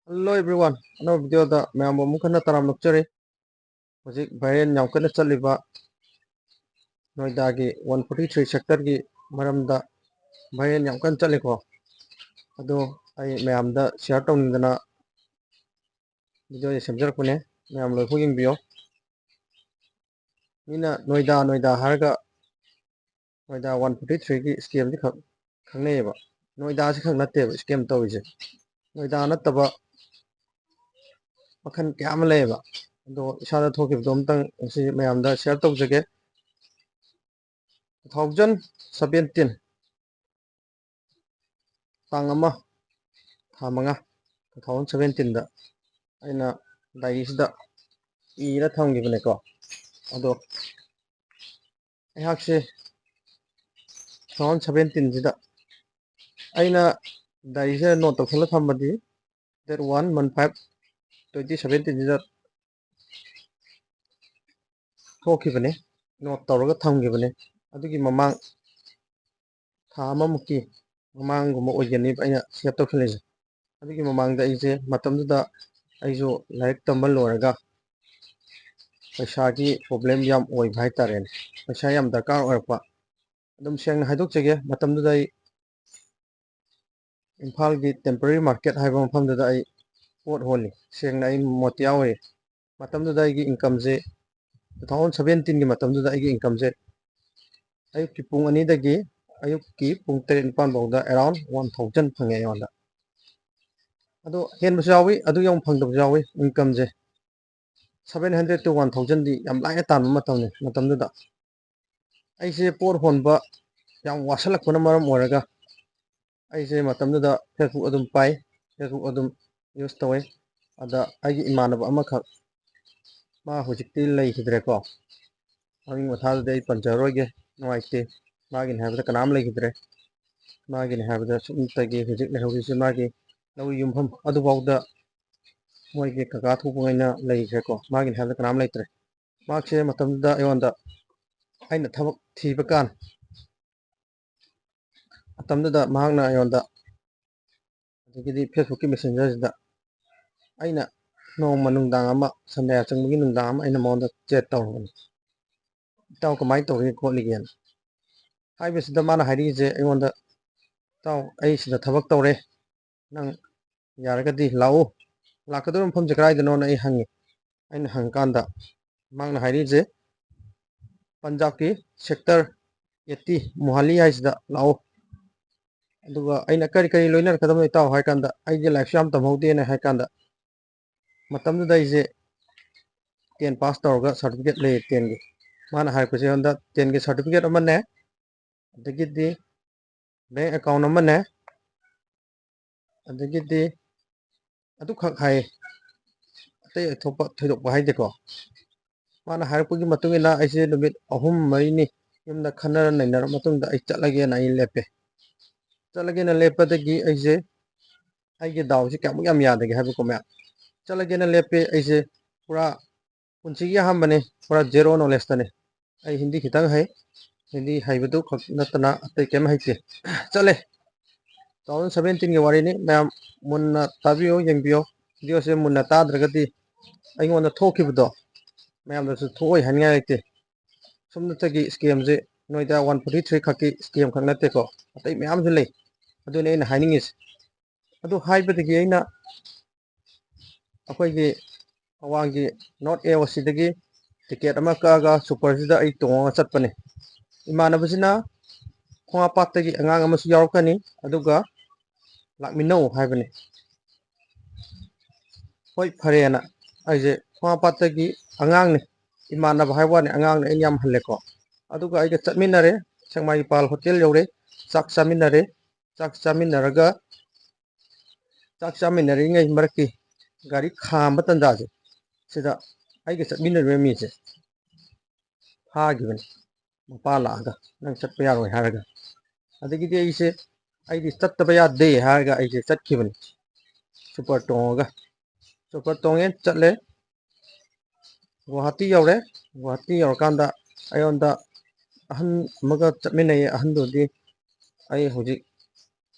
Hello everyone. Ano video da mayam mo kana taram nokchare. Hojik viral yam kana chaliba Noida gi 143 sector gi maramda viral yam kana chaliko. Ado ai mayam da share tawningdana video ye samjar kune mayam loi huging bio. Mina Noida harga Noida 143 gi scam di khangne ba. Noida si khang natte ba scam tawise. Noida nattaba makhan kyam leba. Ado isada thokib domtang si mayam da share tawjage 2017 tang ama tha manga 2017 da aina diary da ira thamgibane ko ado aihakse 2017 sida aina diary se note tawsala thambadi that 1 month 5 2017 sida thokibane note tawraga thamgibane adugi mamang tha amamuki mamang guma oigani aina save tawshalise adugi mamang da aise matamda aijo like tambal loraga paisa ki problem yam oi bhai taren paisa yam darkar oirpa adum seng haidok chege matamda ai imphal gi temporary market haiba mafamda ai pot holi seng ai motia oi matamda ai gi income je 2017 gi matamda ai gi income je ayuk ki pung ani dagi ayuk ki pung 3 nipan bawda around 1000 phange yonda ado hen basawi adu yong phangda basawi income je 700 to 1000 di yam lai tan matamda aise por honba yam wasalak puna maram oraga aise matamda Facebook adum pai Facebook adum use tawe ada agi imanaba amakha ma hojikti lei hidre ko ami mathal dei pancharoge noaite magin habda kanam lei hidre magin habda sumtagi hojik le hori magi lawi yumpham adu bawda moige kaka thupungaina lei ko magin habda kanam leitre makse matamda ayonda aina thabak thiba kan matamda mahakna ayonda adugidi Facebook ki messenger da aina nongma nungdang ama sandaya changbugi nungdang ama aina monda chat tawrani taw kamai tawri kholigen haibesida mana hairije ayonda taw ai sida thabak tawre nang yaragadi lau lakador mpham je kraidano na ai hangi aina hangkanda mangna hairije Punjab ki sector 80 Mohali haisida lau aduga aina kari loinar kadam taw haikanda aige life sham tamhode na haikanda matamda daise 10 pass tawga certificate le 10 gi mana haipase honda 10 gi certificate amane adagidi bank account amane adagidi adu khak hai ate thopa thoidokpa haideko mana hairpugi matungina aise numit ahum marini yumda khanara nainar matungda ai chatlage na ai lepe chatlage na lepadagi aise aige dawsi kamuk yam yadage haibeko mya chatlage na lepe aise pura punchigi hambane pura zero knowledge tane ai hindi khitang hai hindi haibadu khak natana ate kem haite chale 2017 gi wari ni mayam munna tabiyo yengbio video se munna tadragadi aingonda thokibdo mayam da thoi hanya ite sumna tagi scam je Noida 143 khaki scam khak natte ko atai mayam ju lei adu ne na hainingis adu haibadagi aina akhoi gi awangi not a wasidagi ticket ama kaga super sida ai tonga chatpane imanabasina khonga pattagi angang amasu yarakani aduga lakminau haibane hoi pharena aije khonga pattagi angang ne imanaba haibane angang ne yam halleko aduga aiga chatminare sangmai pal hotel yore chak chaminare chak chaminaraga chak chaminare ngai marki gari khamba tandaje sida aiga chatminare mise hagibane mapa laaga nang chatpa yaroi haraga adagidi aise aidi chattaba yadde haraga aise chatkibane super tonga super tongen chatle Guwahati yore Guwahati yorkanda ayonda ahan amaga chatminai ahandodi ai hojik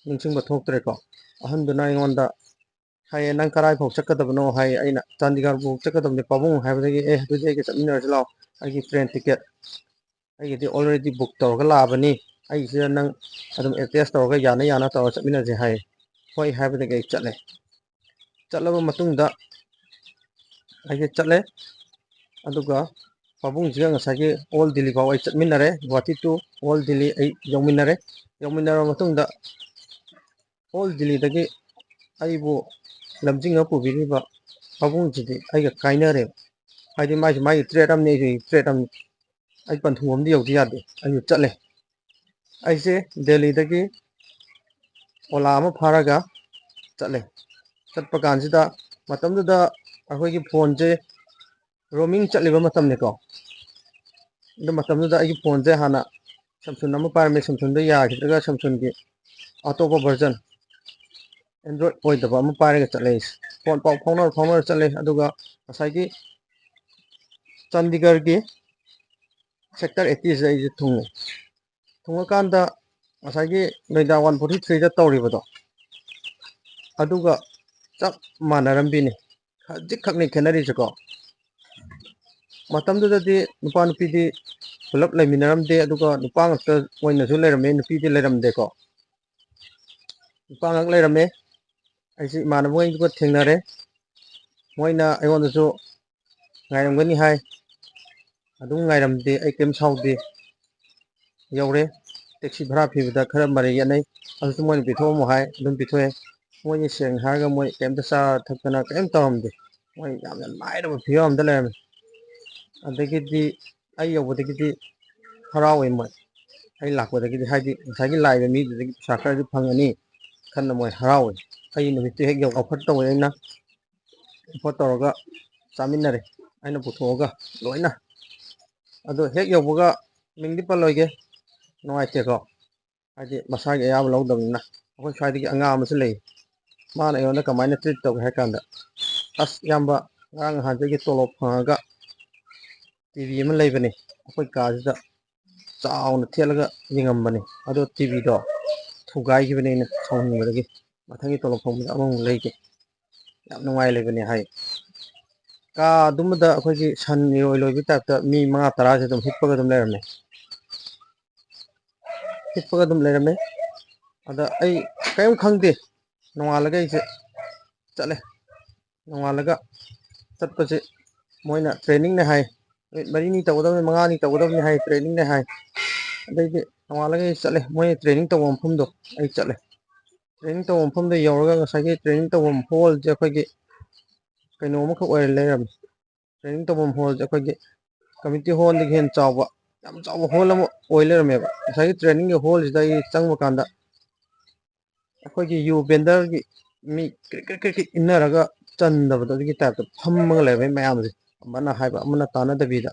ningsingba thoktre ko ahanduna ingonda ꯍꯥꯏꯌꯦ ꯅꯪ ꯀꯔꯥꯏꯐꯥꯎ ꯆꯠꯀꯗꯕꯅꯣ ꯍꯥꯏ ꯑꯩꯅ ꯆꯥꯟꯗꯤꯒꯔꯐꯥꯎ ꯆꯠꯀꯗꯕꯅꯤ ꯄꯥꯕꯨꯡ ꯍꯥꯏꯕꯗꯒꯤ ꯑꯗꯨꯗꯤ ꯑꯩꯒ ꯆꯠꯃꯤꯟꯅꯔꯁꯤ ꯂꯥꯛꯑꯣ ꯑꯩꯒꯤ ꯇ꯭ꯔꯦꯟ ꯇꯤꯀꯦꯠ ꯑꯩꯒꯤꯗꯤ ꯑꯣꯜꯔꯦꯗꯤ ꯕꯨꯛ ꯇꯧꯔꯒ ꯂꯥꯛꯑꯕꯅꯤ ꯑꯩꯁꯤꯗ ꯅꯪ ꯑꯗꯨꯝ ꯑꯦꯗꯖꯁ ꯇꯧꯔꯒ ꯌꯥꯅ ꯌꯥꯅ ꯇꯧꯔꯒ ꯆꯠꯃꯤꯟꯅꯁꯦ ꯍꯥꯏ ꯍꯣꯏ ꯍꯥꯏꯕꯗꯒꯤ ꯑꯩ ꯆꯠꯂꯦ ꯆꯠꯂꯕ ꯃꯇꯨꯡꯗ ꯑꯩꯁꯦ ꯆꯠꯂꯦ ꯑꯗꯨꯒ ꯄꯥꯕꯨꯡꯁꯤꯒ ꯉꯁꯥꯏꯒꯤ ꯑꯣꯜ ꯗꯤꯜꯂꯤ ꯐꯥꯎ ꯑꯩ ꯆꯠꯃꯤꯟꯅꯔꯦ ꯒꯨꯋꯥꯍꯥꯇꯤ ꯇꯨ ꯑꯣꯜ ꯗꯤꯜꯂꯤ ꯑꯩ ꯌꯧꯃꯤꯟꯅꯔꯕ ꯃꯇꯨꯡꯗ ꯑꯣꯜ ꯗꯤꯜꯂꯤꯗꯒꯤ ꯑꯩꯕꯨ ꯂꯝꯖꯤꯡꯉ ꯄꯨꯕꯤꯔꯤꯕ ꯄꯥꯕꯨꯡꯁꯤꯗꯤ ꯑꯩꯒ ꯀꯥꯏꯅꯔꯦꯕ ꯍꯥꯏꯗꯤ ꯃꯥꯒꯤ ꯇ꯭ꯔꯦꯠ ꯑꯃꯅꯤ ꯑꯩꯁꯨ ꯇ꯭ꯔꯦꯠ ꯑꯃꯅꯤ ꯑꯩ ꯄꯟꯊꯨꯡ ꯑꯃꯗꯤ ꯌꯧꯗ ꯌꯥꯗꯦ ꯑꯩꯁꯨ ꯆꯠꯂꯦ ꯑꯩꯁꯦ ꯗꯦꯜꯂꯤꯗꯒꯤ ꯑꯣꯂꯥ ꯑꯃ ꯐꯥꯔꯒ ꯆꯠꯂꯦ ꯆꯠꯄ ꯀꯥꯟꯁꯤꯗ ꯃꯇꯝꯗꯨꯗ ꯑꯩꯈꯣꯏꯒꯤ ꯐꯣꯟꯁꯦ ꯔꯣꯃꯤꯡ ꯆꯠꯂꯤꯕ ꯃꯇꯝꯅꯤꯀꯣ ꯑꯗꯨ ꯃꯇꯝꯗꯨꯗ ꯑꯩꯒꯤ ꯐꯣꯟꯁꯦ ꯍꯥꯟꯅ ꯁꯦꯝꯁꯨꯡ ꯑꯃ ꯄꯥꯏꯔꯝꯃꯦ ꯁꯦꯝꯁꯨꯡꯗ ꯌꯥꯈꯤꯗ꯭ꯔꯒ ꯁꯦꯝꯁꯨꯡꯒꯤ ꯑꯇꯣꯞꯄ ꯚꯔꯖꯟ ꯑꯦꯟꯗ꯭ꯔꯣꯏꯗ ꯑꯣꯏꯗꯕ ꯑꯃ ꯄꯥꯏꯔꯒ ꯆꯠꯂꯦ ꯐꯣꯟ ꯄꯥꯎ ꯐꯥꯎꯅꯔ ꯆꯠꯂꯦ ꯑꯗꯨꯒ ꯉꯁꯥꯏꯒꯤ ꯆꯥꯟꯗꯤꯒꯔꯒꯤ ꯁꯦꯛꯇꯔ 80ꯁꯤꯗ ꯑꯩꯁꯦ ꯊꯨꯡꯉꯀꯥꯟꯗ ꯉꯁꯥꯏꯒꯤ ꯅꯣꯏꯗꯥ 143ꯗ ꯇꯧꯔꯤꯕꯗꯣ ꯑꯗꯨꯒ ꯆꯞ ꯃꯥꯟꯅꯔꯝꯕꯤꯅꯤ ꯈꯖꯤꯛꯈꯛꯅꯤ ꯈꯦꯠꯅꯔꯤꯁꯦꯀꯣ ꯃꯇꯝꯗꯨꯗꯗꯤ ꯅꯨꯄꯥ ꯅꯨꯄꯤꯗꯤ ꯄꯨꯂꯞ ꯂꯩꯃꯤꯟꯅꯔꯝꯗꯦ ꯑꯗꯨꯒ ꯅꯨꯄꯥ ꯉꯥꯛꯇ ꯑꯣꯏꯅꯁꯨ ꯂꯩꯔꯝꯃꯦ ꯅꯨꯄꯤꯗꯤ ꯂꯩꯔꯝꯗꯦꯀꯣ ꯅꯨꯄꯥ ꯉꯥꯛ ꯂꯩꯔꯝꯃꯦ ꯑꯩꯁꯦ ꯏꯃꯥꯟꯅꯕꯉꯩꯗꯨꯒ ꯊꯦꯡꯅꯔꯦ ꯃꯣꯏꯅ ꯑꯩꯉꯣꯟꯗꯁꯨ ꯉꯥꯏꯔꯝꯒꯅꯤ ꯍꯥꯏ ꯑꯗꯨꯝ ꯉꯥꯏꯔꯝꯗꯦ ꯑꯩ ꯀꯔꯤꯝ ꯁꯥꯎꯗꯦ ꯌꯧꯔꯦ ꯇꯦꯛꯁꯤ ꯚꯔꯥ ꯄꯤꯕꯗ ꯈꯔ ꯃꯔꯩ ꯌꯦꯠꯅꯩ ꯑꯗꯨꯁꯨ ꯃꯣꯏꯅ ꯄꯤꯊꯣꯛꯑꯝꯃꯨ ꯍꯥꯏ ꯑꯗꯨꯝ ꯄꯤꯊꯣꯛꯑꯦ ꯃꯣꯏꯅ ꯁꯦꯡꯅ ꯍꯥꯏꯔꯒ ꯃꯣꯏ ꯀꯩꯝꯇ ꯆꯥ ꯊꯛꯇꯅ ꯀꯔꯤꯝ ꯇꯧꯔꯝꯗꯦ ꯃꯣꯏ ꯌꯥꯝꯅ ꯂꯥꯏꯔꯕ ꯐꯤꯕꯝ ꯑꯃꯗ ꯂꯩꯔꯝꯃꯤ ꯑꯗꯒꯤꯗꯤ ꯑꯩ ꯌꯧꯕꯗꯒꯤꯗꯤ ꯍꯔꯥꯎꯋꯦ ꯃꯣꯏ ꯑꯩ ꯂꯥꯛꯄꯗꯒꯤꯗꯤ ꯍꯥꯏꯗꯤ ꯉꯁꯥꯏꯒꯤ ꯂꯥꯛꯏꯕ ꯃꯤꯗꯨꯗꯒꯤ ꯄꯩꯁꯥ ꯈꯔꯗꯤ ꯐꯪꯉꯅꯤ ꯈꯟꯅ ꯃꯣꯏ ꯍꯔꯥꯎꯋꯦ ꯑꯩ ꯅꯨꯃꯤꯠꯇꯨ ꯍꯦꯛ ꯑꯣꯐꯔ ꯇꯧꯋꯦ ꯑꯩꯅ ꯑꯣꯐꯔ ꯇꯧꯔꯒ ꯆꯥꯃꯤꯟꯅꯔꯦ ꯑꯩꯅ ꯄꯨꯊꯣꯛꯑꯒ ꯂꯣꯏꯅ ꯑꯗꯣ ꯍꯦꯛ ꯌꯧꯕꯒ ꯃꯤꯡꯗꯤ ꯄꯜꯂꯣꯏꯒꯦ ꯅꯨꯡꯉꯥꯏꯇꯦꯀꯣ ꯍꯥꯏꯗꯤ ꯃꯁꯥꯒꯤ ꯑꯌꯥꯕ ꯂꯧꯗꯕꯅꯤꯅ ꯑꯩꯈꯣꯏ ꯁ꯭ꯋꯥꯏꯗꯒꯤ ꯑꯉꯥꯡ ꯑꯃꯁꯨ ꯂꯩ ꯃꯥꯅ ꯑꯩꯉꯣꯟꯗ ꯀꯃꯥꯏꯅ ꯇ꯭ꯔꯤꯠ ꯇꯧꯒꯦ ꯍꯥꯏ ꯀꯥꯟꯗ ꯑꯁ ꯏꯌꯥꯝꯕ ꯉꯔꯥꯡ ꯅꯍꯥꯟꯗꯒꯤ ꯇꯣꯂꯣꯞ ꯐꯪꯉꯒ ꯇꯤꯚꯤ ꯑꯃ ꯂꯩꯕꯅꯤ ꯑꯩꯈꯣꯏ ꯀꯥꯁꯤꯗ ꯆꯥꯎꯅ ꯊꯦꯠꯂꯒ ꯌꯦꯡꯉꯝꯕꯅꯤ ꯑꯗꯣ ꯇꯤꯚꯤꯗꯣ ꯊꯨꯒꯥꯏꯈꯤꯕꯅꯤ ꯑꯩꯅ ꯁꯥꯎꯅꯤꯡꯕꯗꯒꯤ ꯃꯊꯪꯒꯤ ꯇꯣꯂꯣꯞ ꯐꯪꯕꯗ ꯑꯃꯃꯨꯛ ꯂꯩꯒꯦ ꯌꯥꯝ ꯅꯨꯡꯉꯥꯏ ꯂꯩꯕꯅꯤ ꯍꯥꯏ ꯀꯥ ꯑꯗꯨꯝꯕꯗ ꯑꯩꯈꯣꯏꯒꯤ ꯁꯟ ꯏꯔꯣꯏ ꯂꯣꯏꯕꯒꯤ ꯇꯥꯏꯞꯇ ꯃꯤ 5-10ꯁꯦ ꯑꯗꯨꯝ ꯍꯤꯞꯄꯒ ꯑꯗꯨꯝ ꯂꯩꯔꯝꯃꯦ ꯑꯗ ꯑꯩ ꯀꯔꯤꯝ ꯈꯪꯗꯦ ꯅꯣꯡꯉꯥꯜꯂꯒ ꯑꯩꯁꯦ ꯆꯠꯂꯦ ꯅꯣꯡꯉꯥꯜꯂꯒ ꯆꯠꯄꯁꯦ ꯃꯣꯏꯅ ꯇ꯭ꯔꯦꯅꯤꯡꯅꯦ ꯍꯥꯏ ꯅꯨꯃꯤꯠ 4ꯅꯤ ꯇꯧꯒꯗꯕꯅꯤ 5ꯅꯤ ꯇꯧꯒꯗꯕꯅꯤ ꯍꯥꯏ ꯇ꯭ꯔꯦꯅꯤꯡꯅꯦ ꯍꯥꯏ ꯑꯗꯩꯗꯤ ꯅꯣꯡꯉꯥꯜꯂꯒ ꯑꯩ ꯆꯠꯂꯦ ꯃꯣꯏꯅ ꯇ꯭ꯔꯦꯅꯤꯡ ꯇꯧꯕ ꯃꯐꯝꯗꯣ ꯑꯩ ꯆꯠꯂꯦ ꯇ꯭ꯔꯦꯅꯤꯡ ꯇꯧꯕ ꯃꯐꯝꯗ ꯌꯧꯔꯒ ꯉꯁꯥꯏꯒꯤ ꯇ꯭ꯔꯦꯅꯤꯡ ꯇꯧꯐꯝ ꯍꯣꯜꯁꯦ ꯑꯩꯈꯣꯏꯒꯤ ꯀꯩꯅꯣ ꯑꯃꯈꯛ ꯑꯣꯏꯔ ꯂꯩꯔꯝꯃꯤ ꯇ꯭ꯔꯦꯅꯤꯡ ꯇꯧꯐꯝ ꯍꯣꯜꯁꯦ ꯑꯩꯈꯣꯏꯒꯤ ꯀꯝꯃ꯭ꯌꯨꯅꯤꯇꯤ ꯍꯣꯜꯗꯒꯤ ꯍꯦꯟꯅ ꯆꯥꯎꯕ ꯌꯥꯝ ꯆꯥꯎꯕ ꯍꯣꯜ ꯑꯃ ꯑꯣꯏ ꯂꯩꯔꯝꯃꯦꯕ ꯉꯁꯥꯏꯒꯤ ꯇ꯭ꯔꯦꯅꯤꯡꯒꯤ ꯍꯣꯜꯁꯤꯗ ꯑꯩ ꯆꯪꯕ ꯀꯥꯟꯗ ꯑꯩꯈꯣꯏꯒꯤ ꯌꯨ ꯕꯦꯟꯗꯔꯒꯤ ꯃꯤ ꯀ꯭ꯔꯤꯛ ꯀ꯭ꯔꯤꯛ ꯏꯟꯅꯔꯒ ꯆꯟꯗꯕꯗꯣ ꯑꯗꯨꯒꯤ ꯇꯥꯏꯞꯇ ꯐꯝꯃꯒ ꯂꯩꯔꯝꯃꯦ ꯃꯌꯥꯝꯁꯦ ꯑꯃꯅ ꯍꯥꯏꯕ ꯑꯃꯅ ꯇꯥꯟꯅꯗꯕꯤꯗ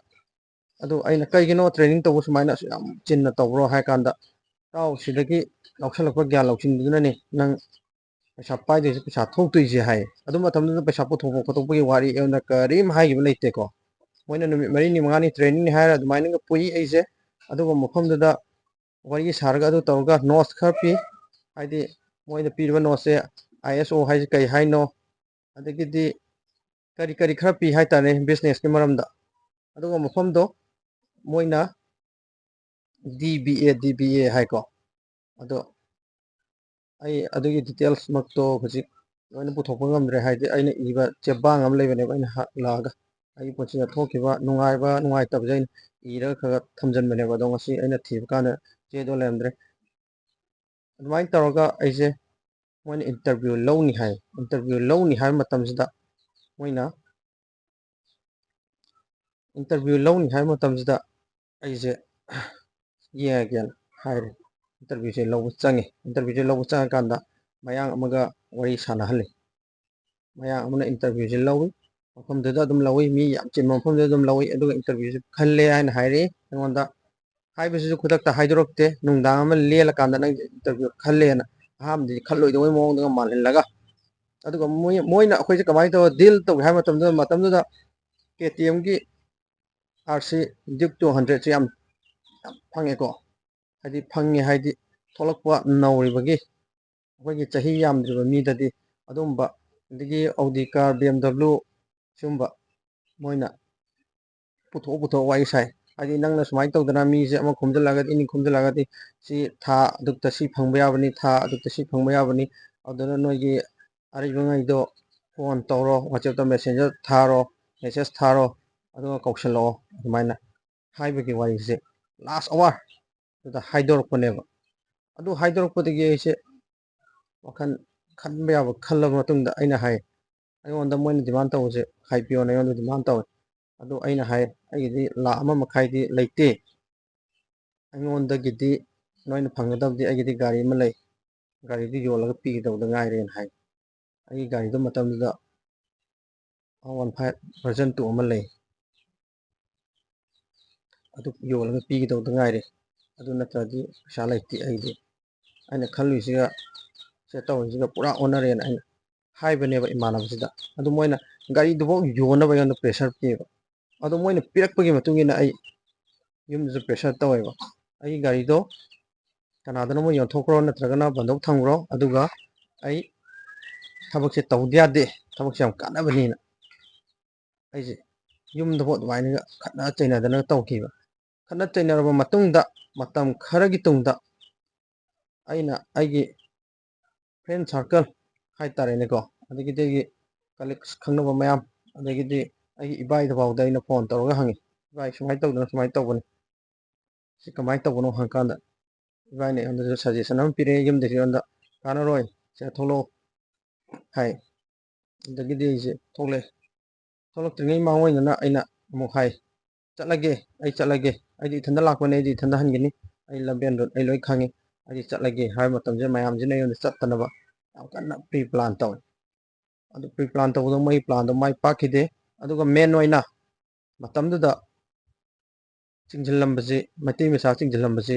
ꯑꯗꯨ ꯑꯩꯅ ꯀꯩꯒꯤꯅꯣ ꯇ꯭ꯔꯦꯅꯤꯡ ꯇꯧꯕ ꯁꯨꯃꯥꯏꯅ ꯌꯥꯝ ꯆꯤꯟꯅ ꯇꯧꯕ꯭ꯔꯣ ꯍꯥꯏ ꯀꯥꯟꯗ ꯏꯇꯥꯎ ꯁꯤꯗꯒꯤ ꯂꯧꯁꯜꯂꯛꯄ ꯒ꯭ꯌꯥꯟ ꯂꯧꯁꯤꯡꯗꯨꯅꯅꯤ ꯅꯪ ꯄꯩꯁꯥ ꯄꯥꯏꯗꯣꯏꯁꯦ ꯄꯩꯁꯥ ꯊꯣꯛꯇꯣꯏꯁꯦ ꯍꯥꯏ ꯑꯗꯨ ꯃꯇꯝꯗꯨꯗ ꯄꯩꯁꯥ ꯄꯨꯊꯣꯛꯄ ꯈꯣꯠꯇꯣꯛꯄꯒꯤ ꯋꯥꯔꯤ ꯑꯩꯉꯣꯟꯗ ꯀꯔꯤꯝ ꯍꯥꯏꯈꯤꯕ ꯂꯩꯇꯦꯀꯣ ꯃꯣꯏꯅ ꯅꯨꯃꯤꯠ 4ꯅꯤ 5ꯅꯤ ꯇ꯭ꯔꯦꯅꯤꯡꯅꯤ ꯍꯥꯏꯔ ꯑꯗꯨꯃꯥꯏꯅꯒ ꯄꯨꯏ ꯑꯩꯁꯦ ꯑꯗꯨꯒ ꯃꯐꯝꯗꯨꯗ ꯋꯥꯔꯤ ꯁꯥꯔꯒ ꯑꯗꯨ ꯇꯧꯔꯒ ꯅꯣꯠꯁ ꯈꯔ ꯄꯤ ꯍꯥꯏꯗꯤ ꯃꯣꯏꯅ ꯄꯤꯔꯤꯕ ꯅꯣꯠꯁꯁꯦ ISO ꯍꯥꯏꯁꯦ ꯀꯩ ꯍꯥꯏꯅꯣ ꯑꯗꯒꯤꯗꯤ ꯀꯔꯤ ꯀꯔꯤ ꯈꯔ ꯄꯤ ꯍꯥꯏꯇꯥꯔꯦ ꯕꯤꯖꯤꯅꯦꯁꯀꯤ ꯃꯔꯝꯗ ꯑꯗꯨꯒ ꯃꯐꯝꯗꯣ ꯃꯣꯏꯅ DBA ꯍꯥꯏꯀꯣ ꯑꯗꯣ ꯑꯩ ꯑꯗꯨꯒꯤ ꯗꯤꯇꯦꯜꯁꯃꯛꯇꯣ ꯍꯧꯖꯤꯛ ꯂꯣꯏꯅ ꯄꯨꯊꯣꯛꯄ ꯉꯝꯗ꯭ꯔꯦ ꯍꯥꯏꯗꯤ ꯑꯩꯅ ꯏꯕ ꯆꯦꯕꯥꯡ ꯑꯃ ꯂꯩꯕꯅꯦꯕ ꯑꯩꯅ ꯂꯥꯛꯑꯒ ꯑꯩꯒꯤ ꯄꯨꯟꯁꯤꯗ ꯊꯣꯛꯈꯤꯕ ꯅꯨꯡꯉꯥꯏꯕ ꯅꯨꯡꯉꯥꯏꯇꯕꯁꯦ ꯑꯩꯅ ꯏꯔꯒ ꯈꯔ ꯊꯝꯖꯤꯟꯕꯅꯦꯕ ꯑꯗꯣ ꯉꯁꯤ ꯑꯩꯅ ꯊꯤꯕ ꯀꯥꯟꯗ ꯆꯦꯗꯣ ꯂꯩꯔꯝꯗ꯭ꯔꯦ ꯑꯗꯨꯃꯥꯏꯅ ꯇꯧꯔꯒ ꯑꯩꯁꯦ ꯃꯣꯏꯅ ꯏꯟꯇꯔꯚꯤꯌꯨ ꯂꯧꯅꯤ ꯍꯥꯏ ꯏꯟꯇꯔꯚꯤꯌꯨ ꯂꯧꯅꯤ ꯍꯥꯏꯕ ꯃꯇꯝꯁꯤꯗ ꯃꯣꯏꯅ ꯏꯟꯇꯔꯚꯤꯌꯨ ꯂꯧꯅꯤ ꯍꯥꯏꯕ ꯃꯇꯝꯁꯤꯗ ꯑꯩꯁꯦ ꯌꯦꯡꯉꯒꯦꯅ ꯍꯥꯏꯔꯦ ꯏꯟꯇꯔꯚꯤꯌꯨꯁꯦ ꯂꯧꯕ ꯆꯪꯉꯦ ꯏꯟꯇꯔꯚꯤꯌꯨꯁꯦ ꯂꯧꯕ ꯆꯪꯉꯀꯥꯟꯗ ꯃꯌꯥꯡ ꯑꯃꯒ ꯋꯥꯔꯤ ꯁꯥꯟꯅꯍꯜꯂꯤ ꯃꯌꯥꯡ ꯑꯃꯅ ꯏꯟꯇꯔꯚꯤꯌꯨꯁꯦ ꯂꯧꯋꯤ ꯃꯐꯝꯗꯨꯗ ꯑꯗꯨꯝ ꯂꯧꯋꯤ ꯃꯤ ꯌꯥꯝ ꯆꯤꯟꯕ ꯃꯐꯝꯗꯨꯗ ꯑꯗꯨꯝ ꯂꯧꯋꯤ ꯑꯗꯨꯒ ꯏꯟꯇꯔꯚꯤꯌꯨꯁꯦ ꯈꯜꯂꯦ ꯍꯥꯏꯅ ꯍꯥꯏꯔꯛꯏ ꯑꯩꯉꯣꯟꯗ ꯍꯥꯏꯕꯁꯤꯁꯨ ꯈꯨꯗꯛꯇ ꯍꯥꯏꯗꯣꯔꯛꯇꯦ ꯅꯨꯡꯗꯥꯡ ꯑꯃ ꯂꯦꯜꯂꯀꯥꯟꯗ ꯅꯪ ꯏꯟꯇꯔꯚꯤꯌꯨ ꯈꯜꯂꯦꯅ ꯑꯍꯥꯟꯕꯗꯤ ꯈꯜꯂꯣꯏꯗꯕꯩ ꯃꯑꯣꯡꯗꯒ ꯃꯥꯜꯍꯜꯂꯒ ꯑꯗꯨꯒ ꯃꯣꯏꯅ ꯑꯩꯈꯣꯏꯁꯦ ꯀꯃꯥꯏꯅ ꯇꯧꯔ ꯗꯤꯜ ꯇꯧꯒꯦ ꯍꯥꯏꯕ ꯃꯇꯝꯗꯨꯗ KTMꯒꯤ RC ꯗ꯭ꯌꯨꯛ 200ꯁꯦ ꯌꯥꯝ ꯐꯪꯉꯦꯀꯣ ꯍꯥꯏꯗꯤ ꯐꯪꯉꯦ ꯍꯥꯏꯗꯤ ꯊꯣꯛꯂꯛꯄ ꯅꯧꯔꯤꯕꯒꯤ ꯑꯩꯈꯣꯏꯒꯤ ꯆꯍꯤ ꯌꯥꯝꯗ꯭ꯔꯤꯕ ꯃꯤꯗꯗꯤ ꯑꯗꯨꯝꯕ ꯑꯗꯒꯤ ꯑꯧꯗꯤ ꯀꯥꯔ BMW ꯁꯨꯝꯕ ꯃꯣꯏꯅ ꯄꯨꯊꯣꯛ ꯋꯥꯔꯤ ꯁꯥꯏ ꯍꯥꯏꯗꯤ ꯅꯪꯅ ꯁꯨꯃꯥꯏꯅ ꯇꯧꯗꯅ ꯃꯤꯁꯦ ꯑꯃ ꯈꯣꯝꯖꯤꯜꯂꯒꯗꯤ ꯏꯅꯤ ꯈꯣꯝꯖꯤꯜꯂꯒꯗꯤ ꯁꯤ ꯊꯥ ꯑꯗꯨꯛꯇ ꯁꯤ ꯐꯪꯕ ꯌꯥꯕꯅꯤ ꯊꯥ ꯑꯗꯨꯛꯇ ꯁꯤ ꯐꯪꯕ ꯌꯥꯕꯅꯤ ꯑꯗꯨꯅ ꯅꯣꯏꯒꯤ ꯑꯔꯩꯕꯉꯩꯗꯣ ꯐꯣꯟ ꯇꯧꯔꯣ ꯋꯥꯆꯦꯞꯇ ꯃꯦꯁꯦꯟꯖꯔ ꯊꯥꯔꯣ ꯃꯦꯁꯦꯖ ꯊꯥꯔꯣ ꯑꯗꯨꯒ ꯀꯧꯁꯤꯜꯂꯛꯑꯣ ꯑꯗꯨꯃꯥꯏꯅ ꯍꯥꯏꯕꯒꯤ ꯋꯥꯔꯤꯁꯦ ꯂꯥꯁ ꯑꯋꯥꯔ ꯑꯗꯨꯗ ꯍꯥꯏꯗꯣꯔꯛꯄꯅꯦꯕ ꯑꯗꯨ ꯍꯥꯏꯗꯣꯔꯛꯄꯗꯒꯤ ꯑꯩꯁꯦ ꯋꯥꯈꯜ ꯈꯟꯕ ꯌꯥꯕ ꯈꯜꯂꯕ ꯃꯇꯨꯡꯗ ꯑꯩꯅ ꯍꯥꯏ ꯑꯩꯉꯣꯟꯗ ꯃꯣꯏꯅ ꯗꯤꯃꯥꯟ ꯇꯧꯕꯁꯦ ꯍꯥꯏꯕꯤꯌꯣꯅ ꯑꯩꯉꯣꯟꯗ ꯗꯤꯃꯥꯟ ꯇꯧꯋꯦ ꯑꯗꯨ ꯑꯩꯅ ꯍꯥꯏ ꯑꯩꯒꯤꯗꯤ ꯂꯥꯈ 1.5 ꯂꯩꯇꯦ ꯑꯩꯉꯣꯟꯗꯒꯤꯗꯤ ꯅꯣꯏꯅ ꯐꯪꯒꯗꯕꯗꯤ ꯑꯩꯒꯤꯗꯤ ꯒꯥꯔꯤ ꯑꯃ ꯂꯩ ꯒꯥꯔꯤꯗꯨ ꯌꯣꯜꯂꯒ ꯄꯤꯒꯗꯧꯕꯗ ꯉꯥꯏꯔꯦꯅ ꯍꯥꯏ ꯑꯩꯒꯤ ꯒꯥꯔꯤꯗꯨ ꯃꯇꯝꯗꯨꯗ 1.5 ꯚꯔꯖꯟ 2 ꯑꯃ ꯂꯩ ꯑꯗꯨ ꯌꯣꯜꯂꯒ ꯄꯤꯒꯗꯧꯕꯗ ꯉꯥꯏꯔꯦ ꯑꯗꯨ ꯅꯠꯇ꯭ꯔꯗꯤ ꯄꯩꯁꯥ ꯂꯩꯇꯦ ꯑꯩꯗꯤ ꯑꯩꯅ ꯈꯜꯂꯨꯏꯁꯤꯒ ꯁꯦ ꯇꯧꯔꯤꯁꯤꯒ ꯄꯨꯔꯥ ꯑꯣꯟꯅꯔꯦꯅ ꯑꯩꯅ ꯍꯥꯏꯕꯅꯦꯕ ꯏꯃꯥꯟꯅꯕꯁꯤꯗ ꯑꯗꯨ ꯃꯣꯏꯅ ꯒꯥꯔꯤꯗꯨꯐꯥꯎ ꯌꯣꯟꯅꯕ ꯑꯩꯉꯣꯟꯗ ꯄ꯭ꯔꯦꯁꯔ ꯄꯤꯌꯦꯕ ꯑꯗꯨ ꯃꯣꯏꯅ ꯄꯤꯔꯛꯄꯒꯤ ꯃꯇꯨꯡ ꯏꯟꯅ ꯑꯩ ꯌꯨꯝꯗꯁꯨ ꯄ꯭ꯔꯦꯁꯔ ꯇꯧꯋꯦꯕ ꯑꯩꯒꯤ ꯒꯥꯔꯤꯗꯣ ꯀꯅꯥꯗꯅꯣꯃ ꯌꯣꯟꯊꯣꯛꯈ꯭ꯔꯣ ꯅꯠꯇ꯭ꯔꯒꯅ ꯕꯟꯗꯣꯛ ꯊꯝꯈ꯭ꯔꯣ ꯑꯗꯨꯒ ꯑꯩ ꯊꯕꯛꯁꯦ ꯇꯧꯗ ꯌꯥꯗꯦ ꯊꯕꯛꯁꯦ ꯌꯥꯝ ꯀꯥꯟꯅꯕꯅꯤꯅ ꯑꯩꯁꯦ ꯌꯨꯝꯗꯐꯥꯎ ꯑꯗꯨꯃꯥꯏꯅꯒ ꯈꯠꯅ ꯆꯩꯅꯗꯅ ꯇꯧꯈꯤꯕ ꯈꯠꯅ ꯆꯩꯅꯔꯕ ꯃꯇꯨꯡꯗ ꯃꯇꯝ ꯈꯔꯒꯤ ꯇꯨꯡꯗ ꯑꯩꯅ ꯑꯩꯒꯤ ꯐ꯭ꯔꯦꯟ ꯁꯥꯔꯀꯜ ꯍꯥꯏꯇꯥꯔꯦꯅꯦꯀꯣ ꯑꯗꯒꯤꯗꯤ ꯑꯩꯒꯤ ꯀꯂꯤꯛꯁ ꯈꯪꯅꯕ ꯃꯌꯥꯝ ꯑꯗꯒꯤꯗꯤ ꯑꯩꯒꯤ ꯏꯕꯥꯏꯗꯐꯥꯎꯗ ꯑꯩꯅ ꯐꯣꯟ ꯇꯧꯔꯒ ꯍꯪꯉꯤ ꯏꯕꯥꯏ ꯁꯨꯃꯥꯏꯅ ꯇꯧꯗꯅ ꯁꯨꯃꯥꯏꯅ ꯇꯧꯕꯅꯤ ꯁꯤ ꯀꯃꯥꯏꯅ ꯇꯧꯕꯅꯣ ꯍꯪꯀꯥꯟꯗ ꯏꯕꯥꯏꯅ ꯑꯩꯉꯣꯟꯗꯁꯨ ꯁꯖꯦꯁꯟ ꯑꯃ ꯄꯤꯔꯛꯑꯦ ꯌꯨꯝꯗꯁꯨ ꯑꯩꯉꯣꯟꯗ ꯀꯥꯟꯅꯔꯣꯏ ꯁꯦ ꯊꯣꯛꯂꯛꯑꯣ ꯍꯥꯏ ꯑꯗꯒꯤꯗꯤ ꯑꯩꯁꯦ ꯊꯣꯛꯂꯛꯑꯦ ꯊꯣꯛꯂꯛꯇ꯭ꯔꯤꯉꯩ ꯃꯥꯡꯑꯣꯏꯅꯅ ꯑꯩꯅ ꯑꯃꯨꯛ ꯍꯥꯏ ꯆꯠꯂꯒꯦ ꯑꯩ ꯆꯠꯂꯒꯦ ꯑꯩꯗꯤ ꯏꯊꯟꯗ ꯂꯥꯛꯄꯅꯦ ꯑꯩꯗꯤ ꯏꯊꯟꯗ ꯍꯟꯒꯅꯤ ꯑꯩ ꯂꯝꯕꯦꯟ ꯔꯨꯠ ꯑꯩ ꯂꯣꯏ ꯈꯪꯉꯤ ꯑꯩꯗꯤ ꯆꯠꯂꯒꯦ ꯍꯥꯏꯕ ꯃꯇꯝꯁꯦ ꯃꯌꯥꯝꯁꯤꯅ ꯑꯩꯉꯣꯟꯗ ꯆꯠꯇꯅꯕ ꯌꯥꯝ ꯀꯟꯅ ꯄ꯭ꯔꯤ ꯄ꯭ꯂꯥꯟ ꯇꯧꯋꯤ ꯑꯗꯨ ꯄ꯭ꯔꯤ ꯄ꯭ꯂꯥꯟ ꯇꯧꯕꯗꯣ ꯃꯣꯏ ꯄ꯭ꯂꯥꯟꯗꯣ ꯃꯥꯏ ꯄꯥꯛꯈꯤꯗꯦ ꯑꯗꯨꯒ ꯃꯦꯟ ꯑꯣꯏꯅ ꯃꯇꯝꯗꯨꯗ ꯆꯤꯡꯁꯤꯜꯂꯝꯕꯁꯤ ꯃꯩꯇꯩ ꯃꯆꯥ ꯆꯤꯡꯁꯤꯜꯂꯝꯕꯁꯤ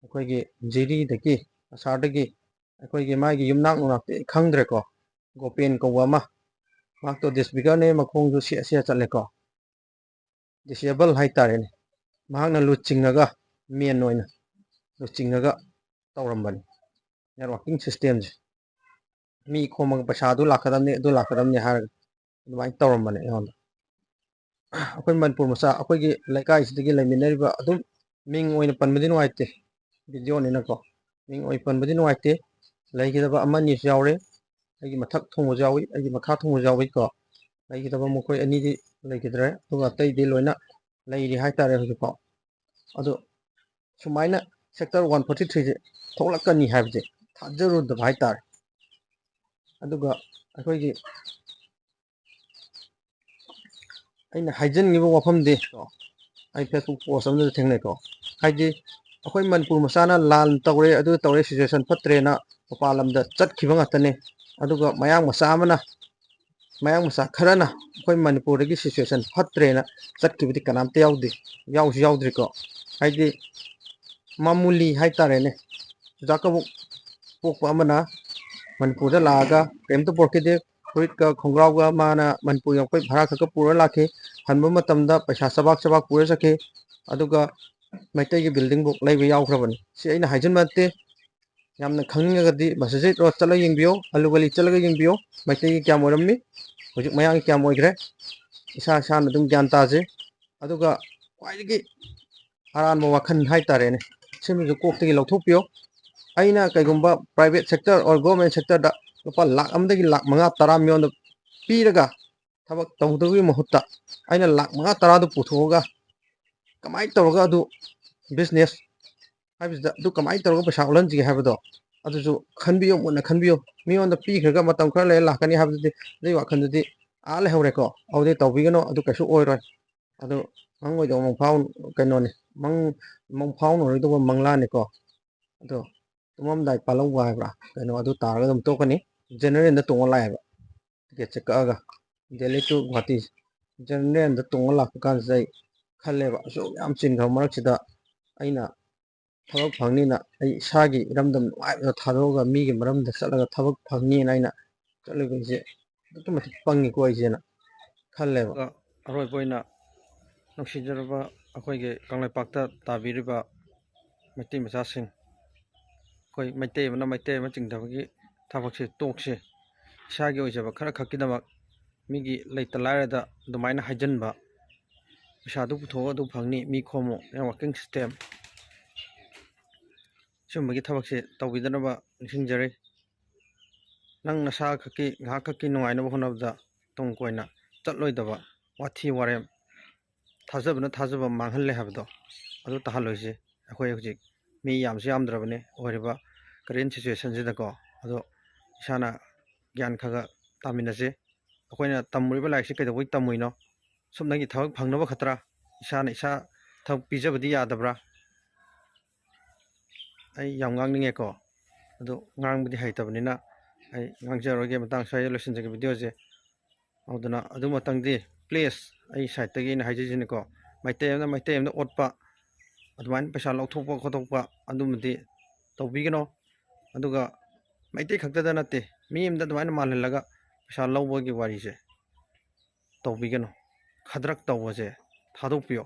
ꯑꯩꯈꯣꯏꯒꯤ ꯖꯤꯔꯤꯗꯒꯤ ꯑꯁꯥꯔꯗꯒꯤ ꯑꯩꯈꯣꯏꯒꯤ ꯃꯥꯒꯤ ꯌꯨꯝꯅꯥꯛ ꯅꯨꯡꯅꯥꯛꯇꯤ ꯑꯩ ꯈꯪꯗ꯭ꯔꯦꯀꯣ ꯒꯣꯄꯦꯟ ꯀꯧꯕ ꯑꯃ ꯃꯍꯥꯛꯇꯣ ꯗꯤꯁꯐꯤꯒꯔꯅꯦ ꯃꯈꯣꯡꯁꯨ ꯁꯦꯠ ꯆꯠꯂꯦꯀꯣ ꯗꯤꯁꯦꯕꯜ ꯍꯥꯏꯇꯥꯔꯦꯅꯦ ꯃꯍꯥꯛꯅ ꯂꯨꯠ ꯆꯤꯡꯉꯒ ꯃꯦꯟ ꯑꯣꯏꯅ ꯂꯨꯠ ꯆꯤꯡꯉꯒ ꯇꯧꯔꯝꯕꯅꯤ ꯅꯦꯠꯋꯥꯛꯀꯤꯡ ꯁꯤꯁꯇꯦꯝꯁꯦ ꯃꯤ ꯈꯣꯝꯃꯒ ꯄꯩꯁꯥ ꯑꯗꯨ ꯂꯥꯛꯀꯗꯕꯅꯤ ꯑꯗꯨ ꯂꯥꯛꯀꯗꯕꯅꯤ ꯍꯥꯏꯔꯒ ꯑꯗꯨꯃꯥꯏꯅ ꯇꯧꯔꯝꯕꯅꯦ ꯑꯩꯉꯣꯟꯗ ꯑꯩꯈꯣꯏ ꯃꯅꯤꯄꯨꯔ ꯃꯆꯥ ꯑꯩꯈꯣꯏꯒꯤ ꯂꯩꯀꯥꯏꯁꯤꯗꯒꯤ ꯂꯩꯃꯤꯟꯅꯔꯤꯕ ꯑꯗꯨꯝ ꯃꯤꯡ ꯑꯣꯏꯅ ꯄꯟꯕꯗꯤ ꯅꯨꯡꯉꯥꯏꯇꯦ ꯚꯤꯗꯤꯑꯣꯅꯤꯅꯀꯣ ꯃꯤꯡ ꯑꯣꯏꯅ ꯄꯟꯕꯗꯤ ꯅꯨꯡꯉꯥꯏꯇꯦ ꯂꯩꯈꯤꯗꯕ ꯑꯃꯅꯤꯁꯨ ꯌꯥꯎꯔꯦ ꯑꯩꯒꯤ ꯃꯊꯛ ꯊꯣꯡꯕꯁꯨ ꯌꯥꯎꯏ ꯑꯩꯒꯤ ꯃꯈꯥ ꯊꯣꯡꯕꯁꯨ ꯌꯥꯎꯏꯀꯣ ꯂꯩꯈꯤꯗꯕ ꯃꯈꯣꯏ ꯑꯅꯤꯗꯤ ꯂꯩꯈꯤꯗ꯭ꯔꯦ ꯑꯗꯨꯒ ꯑꯇꯩꯗꯤ ꯂꯣꯏꯅ ꯂꯩꯔꯤ ꯍꯥꯏꯇꯥꯔꯦ ꯍꯧꯖꯤꯛꯐꯥꯎ ꯑꯗꯣ ꯁꯨꯃꯥꯏꯅ ꯁꯦꯛꯇꯔ 143ꯁꯦ ꯊꯣꯛꯂꯛꯀꯅꯤ ꯍꯥꯏꯕꯁꯦ ꯊꯥꯖꯔꯨꯗꯕ ꯍꯥꯏꯇꯥꯔꯦ ꯑꯗꯨꯒ ꯑꯩꯈꯣꯏꯒꯤ ꯑꯩꯅ ꯍꯥꯏꯖꯅꯤꯡꯉꯤꯕ ꯋꯥꯐꯝꯗꯤ ꯑꯩ ꯐꯦꯁꯕꯨꯛ ꯄꯣꯁ ꯑꯃꯗꯁꯨ ꯊꯦꯡꯅꯩꯀꯣ ꯍꯥꯏꯗꯤ ꯑꯩꯈꯣꯏ ꯃꯅꯤꯄꯨꯔ ꯃꯆꯥꯅ ꯂꯥꯟ ꯇꯧꯔꯦ ꯑꯗꯨ ꯇꯧꯔꯦ ꯁꯤꯆꯨꯋꯦꯁꯟ ꯐꯠꯇ꯭ꯔꯦꯅ ꯃꯄꯥꯟ ꯂꯝꯗ ꯆꯠꯈꯤꯕ ꯉꯥꯛꯇꯅꯦ ꯑꯗꯨꯒ ꯃꯌꯥꯡ ꯃꯆꯥ ꯑꯃꯅ ꯃꯌꯥꯡ ꯃꯆꯥ ꯈꯔꯅ ꯑꯩꯈꯣꯏ ꯃꯅꯤꯄꯨꯔꯗꯒꯤ ꯁꯤꯆꯨꯋꯦꯁꯟ ꯐꯠꯇ꯭ꯔꯦꯅ ꯆꯠꯈꯤꯕꯗꯤ ꯀꯅꯥꯝꯇ ꯌꯥꯎꯗꯦ ꯌꯥꯎꯁꯨ ꯌꯥꯎꯗ꯭ꯔꯤꯀꯣ ꯍꯥꯏꯗꯤ ꯃꯥꯃꯨꯂꯤ ꯍꯥꯏꯇꯥꯔꯦꯅꯦ ꯆꯨꯖꯥꯛ ꯀꯕꯣꯛ ꯄꯣꯛꯄ ꯑꯃꯅ ꯃꯅꯤꯄꯨꯔꯗ ꯂꯥꯛꯑꯒ ꯀꯔꯤꯝꯇ ꯄꯣꯔꯛꯈꯤꯗꯦ ꯐꯨꯔꯤꯠꯀ ꯈꯣꯡꯒ꯭ꯔꯥꯎꯒ ꯃꯥꯅ ꯃꯅꯤꯄꯨꯔ ꯌꯧꯔꯛꯄꯩ ꯚꯔꯥ ꯈꯛꯀ ꯄꯨꯔ ꯂꯥꯛꯈꯤ ꯍꯟꯕ ꯃꯇꯝꯗ ꯄꯩꯁꯥ ꯆꯕꯥꯛ ꯆꯕꯥꯛ ꯄꯨꯔ ꯆꯠꯈꯤ ꯑꯗꯨꯒ ꯃꯩꯇꯩꯒꯤ ꯕꯤꯜꯗꯤꯡꯕꯨ ꯂꯩꯕ ꯌꯥꯎꯈ꯭ꯔꯕꯅꯤ ꯁꯤ ꯑꯩꯅ ꯍꯥꯏꯖꯟꯕ ꯅꯠꯇꯦ ꯌꯥꯝꯅ ꯈꯪꯅꯤꯡꯉꯒꯗꯤ ꯃꯁꯖꯤꯠ ꯔꯣꯗ ꯆꯠꯂꯒ ꯌꯦꯡꯕꯤꯌꯣ ꯑꯂꯨ ꯒꯂꯤ ꯆꯠꯂꯒ ꯌꯦꯡꯕꯤꯌꯣ ꯃꯩꯇꯩꯒꯤ ꯀꯌꯥꯝ ꯑꯣꯏꯔꯝꯃꯤ ꯍꯧꯖꯤꯛ ꯃꯌꯥꯡꯒꯤ ꯀꯌꯥꯝ ꯑꯣꯏꯈ꯭ꯔꯦ ꯏꯁꯥ ꯏꯁꯥꯅ ꯑꯗꯨꯝ ꯒ꯭ꯌꯥꯟ ꯇꯥꯖꯩ ꯑꯗꯨꯒ ꯈ꯭ꯋꯥꯏꯗꯒꯤ ꯑꯔꯥꯟꯕ ꯋꯥꯈꯜ ꯍꯥꯏꯇꯥꯔꯦꯅꯦ ꯁꯤꯃꯁꯨ ꯀꯣꯛꯇꯒꯤ ꯂꯧꯊꯣꯛꯄꯤꯌꯣ ꯑꯩꯅ ꯀꯩꯒꯨꯝꯕ ꯄ꯭ꯔꯥꯏꯚꯦꯠ ꯁꯦꯛꯇꯔ ꯑꯣꯔ ꯒꯣꯔꯃꯦꯟ ꯁꯦꯛꯇꯔꯗ ꯂꯨꯄꯥ ꯂꯥꯈ ꯑꯃꯗꯒꯤ ꯂꯥꯈ 5 10 ꯃꯤꯉꯣꯟꯗ ꯄꯤꯔꯒ ꯊꯕꯛ ꯇꯧꯗꯕꯒꯤ ꯃꯍꯨꯠꯇ ꯑꯩꯅ ꯂꯥꯈ 5 10ꯗꯨ ꯄꯨꯊꯣꯛꯑꯒ ꯀꯃꯥꯏꯅ ꯇꯧꯔꯒ ꯑꯗꯨ ꯕꯤꯖꯤꯅꯦꯁ ꯍꯥꯏꯕꯁꯤꯗ ꯑꯗꯨ ꯀꯃꯥꯏꯅ ꯇꯧꯔꯒ ꯄꯩꯁꯥ ꯑꯣꯜꯍꯟꯁꯤꯒꯦ ꯍꯥꯏꯕꯗꯣ ꯑꯗꯨꯁꯨ ꯈꯟꯕꯤꯌꯨ ꯃꯨꯟꯅ ꯈꯟꯕꯤꯌꯨ ꯃꯤꯉꯣꯟꯗ ꯄꯤꯈ꯭ꯔꯒ ꯃꯇꯝ ꯈꯔ ꯂꯩꯔ ꯂꯥꯛꯀꯅꯤ ꯍꯥꯏꯕꯗꯨꯗꯤ ꯑꯗꯨꯒꯤ ꯋꯥꯈꯜꯗꯨꯗꯤ ꯂꯩꯍꯧꯔꯦꯀꯣ ꯑꯗꯨꯗꯤ ꯇꯧꯕꯤꯒꯅꯨ ꯑꯗꯨ ꯀꯩꯁꯨ ꯑꯣꯏꯔꯣꯏ ꯑꯗꯨ ꯃꯪꯑꯣꯏꯗꯧꯕ ꯃꯪꯐꯥꯎ ꯀꯩꯅꯣꯅꯤ ꯃꯪꯐꯥꯎꯅꯔꯣꯏꯗꯧꯕ ꯃꯪꯂꯥꯅꯤꯀꯣ ꯑꯗꯣ ꯇꯨꯝꯃꯝꯗꯥꯏ ꯄꯥꯜꯍꯧꯕ ꯍꯥꯏꯕ꯭ꯔꯥ ꯀꯩꯅꯣ ꯑꯗꯨ ꯇꯥꯔꯒ ꯑꯗꯨꯝ ꯇꯣꯛꯀꯅꯤ ꯖꯦꯅꯔꯦꯜꯗ ꯇꯣꯡꯉ ꯂꯥꯛꯑꯦꯕ ꯇꯤꯀꯦꯠꯁꯦ ꯀꯛꯑꯒ ꯗꯦꯜꯂꯤ ꯇꯨ ꯒꯨꯍꯥꯇꯤ ꯖꯦꯅꯔꯦꯜꯗ ꯇꯣꯡꯉ ꯂꯥꯛꯄ ꯀꯥꯟꯁꯤꯗ ꯑꯩ ꯈꯜꯂꯦꯕ ꯑꯁꯨꯛ ꯌꯥꯝ ꯆꯤꯟꯈ꯭ꯔꯕ ꯃꯔꯛꯁꯤꯗ ꯑꯩꯅ ꯊꯕꯛ ꯐꯪꯅꯤꯅ ꯑꯩ ꯏꯁꯥꯒꯤ ꯏꯔꯝꯗꯝ ꯅꯨꯡꯉꯥꯏꯕꯗ ꯊꯥꯗꯣꯛꯑꯒ ꯃꯤꯒꯤ ꯃꯔꯝꯗ ꯆꯠꯂꯒ ꯊꯕꯛ ꯐꯪꯅꯤꯅ ꯑꯩꯅ ꯆꯠꯂꯨꯕꯁꯦ ꯑꯗꯨꯛꯀꯤ ꯃꯇꯤꯛ ꯄꯪꯉꯤꯀꯣ ꯑꯩꯁꯦꯅ ꯈꯜꯂꯦꯕ ꯑꯔꯣꯏꯕ ꯑꯣꯏꯅ ꯅꯨꯡꯁꯤꯖꯔꯕ ꯑꯩꯈꯣꯏꯒꯤ ꯀꯪꯂꯩꯄꯥꯛꯇ ꯇꯥꯕꯤꯔꯤꯕ ꯃꯩꯇꯩ ꯃꯆꯥꯁꯤꯡ ꯑꯩꯈꯣꯏ ꯃꯩꯇꯩ ꯑꯃꯅ ꯃꯩꯇꯩ ꯑꯃ ꯆꯤꯡꯊꯕꯒꯤ ꯊꯕꯛꯁꯦ ꯇꯣꯛꯁꯤ ꯏꯁꯥꯒꯤ ꯑꯣꯏꯖꯕ ꯈꯔ ꯈꯛꯀꯤꯗꯃꯛ ꯃꯤꯒꯤ ꯂꯩꯇ ꯂꯥꯏꯔꯗ ꯑꯗꯨꯃꯥꯏꯅ ꯍꯥꯏꯖꯤꯟꯕ, ꯄꯩꯁꯥꯗꯨ ꯄꯨꯊꯣꯛꯑ ꯑꯗꯨ ꯐꯪꯅꯤ, ꯃꯤ ꯈꯣꯝꯃꯨ, ꯅꯦꯠꯋꯥꯔꯀꯤꯡ ꯁꯤꯁꯇꯦꯝ, ꯁꯤꯒꯨꯝꯕꯒꯤ ꯊꯕꯛꯁꯦ ꯇꯧꯕꯤꯗꯅꯕ ꯅꯤꯡꯁꯤꯡꯖꯔꯤ꯫ ꯅꯪ ꯅꯁꯥ ꯈꯛꯀꯤ ꯉꯥꯏꯍꯥꯛ ꯈꯛꯀꯤ ꯅꯨꯡꯉꯥꯏꯅꯕ ꯍꯣꯠꯅꯕꯗ ꯇꯨꯡ ꯀꯣꯏꯅ ꯆꯠꯂꯣꯏꯗꯕ ꯋꯥꯊꯤ ꯋꯥꯔꯦꯝ, ꯊꯥꯖꯕꯅ ꯊꯥꯖꯕ ꯃꯥꯡꯍꯜꯂꯦ ꯍꯥꯏꯕꯗꯣ ꯑꯗꯨ ꯇꯥꯍꯜꯂꯣꯏꯁꯤ꯫ ꯑꯩꯈꯣꯏ ꯍꯧꯖꯤꯛ ꯃꯤ ꯌꯥꯝꯁꯨ ꯌꯥꯝꯗ꯭ꯔꯕꯅꯤ ꯑꯣꯏꯔꯤꯕ ꯀꯔꯦꯟ ꯁꯤꯆꯨꯋꯦꯁꯟꯁꯤꯗꯀꯣ꯫ ꯑꯗꯣ ꯏꯁꯥꯅ ꯒ꯭ꯌꯥꯟ ꯈꯔ ꯇꯥꯃꯤꯟꯅꯁꯤ꯫ ꯑꯩꯈꯣꯏꯅ ꯇꯝꯃꯨꯔꯤꯕ ꯂꯥꯏꯔꯤꯛꯁꯤ ꯀꯩꯗꯧꯕꯩ ꯇꯝꯃꯨꯏꯅꯣ? ꯁꯨꯞꯅꯒꯤ ꯊꯕꯛ ꯐꯪꯅꯕ ꯈꯛꯇꯔꯥ? ꯏꯁꯥꯅ ꯏꯁꯥ ꯊꯕꯛ ꯄꯤꯖꯕꯗꯤ ꯌꯥꯗꯕ꯭ꯔꯥ? ꯑꯩ ꯌꯥꯝ ꯉꯥꯡꯅꯤꯡꯉꯦꯀꯣ, ꯑꯗꯣ ꯉꯥꯡꯕꯗꯤ ꯍꯩꯇꯕꯅꯤꯅ ꯑꯩ ꯉꯥꯡꯖꯔꯣꯏꯒꯦ, ꯃꯇꯥꯡ ꯁ꯭ꯋꯥꯏꯗ ꯂꯣꯏꯁꯤꯟꯖꯒꯦ ꯚꯤꯗꯤꯑꯣꯁꯦ꯫ ꯑꯗꯨꯅ ꯑꯗꯨꯃꯇꯪꯗꯤ ꯄ꯭ꯂꯤꯖ ꯑꯩ ꯁꯥꯏꯠꯇꯒꯤ ꯑꯩꯅ ꯍꯥꯏꯖꯁꯤꯅꯤꯀꯣ, ꯃꯩꯇꯩ ꯑꯃꯗ ꯑꯣꯠꯄ, ꯑꯗꯨꯃꯥꯏꯅ ꯄꯩꯁꯥ ꯂꯧꯊꯣꯛꯄ ꯈꯣꯠꯇꯣꯛꯄ ꯑꯗꯨꯃꯗꯤ ꯇꯧꯕꯤꯒꯅꯣ꯫ ꯑꯗꯨꯒ ꯃꯩꯇꯩ ꯈꯛꯇꯗ ꯅꯠꯇꯦ, ꯃꯤ ꯑꯃꯗ ꯑꯗꯨꯃꯥꯏꯅ ꯃꯥꯜꯍꯜꯂꯒ ꯄꯩꯁꯥ ꯂꯧꯕꯒꯤ ꯋꯥꯔꯤꯁꯦ ꯇꯧꯕꯤꯒꯅꯨ꯫ ꯈꯗ꯭ꯔꯛ ꯇꯧꯕꯁꯦ ꯊꯥꯗꯣꯛꯄꯤꯌꯣ꯫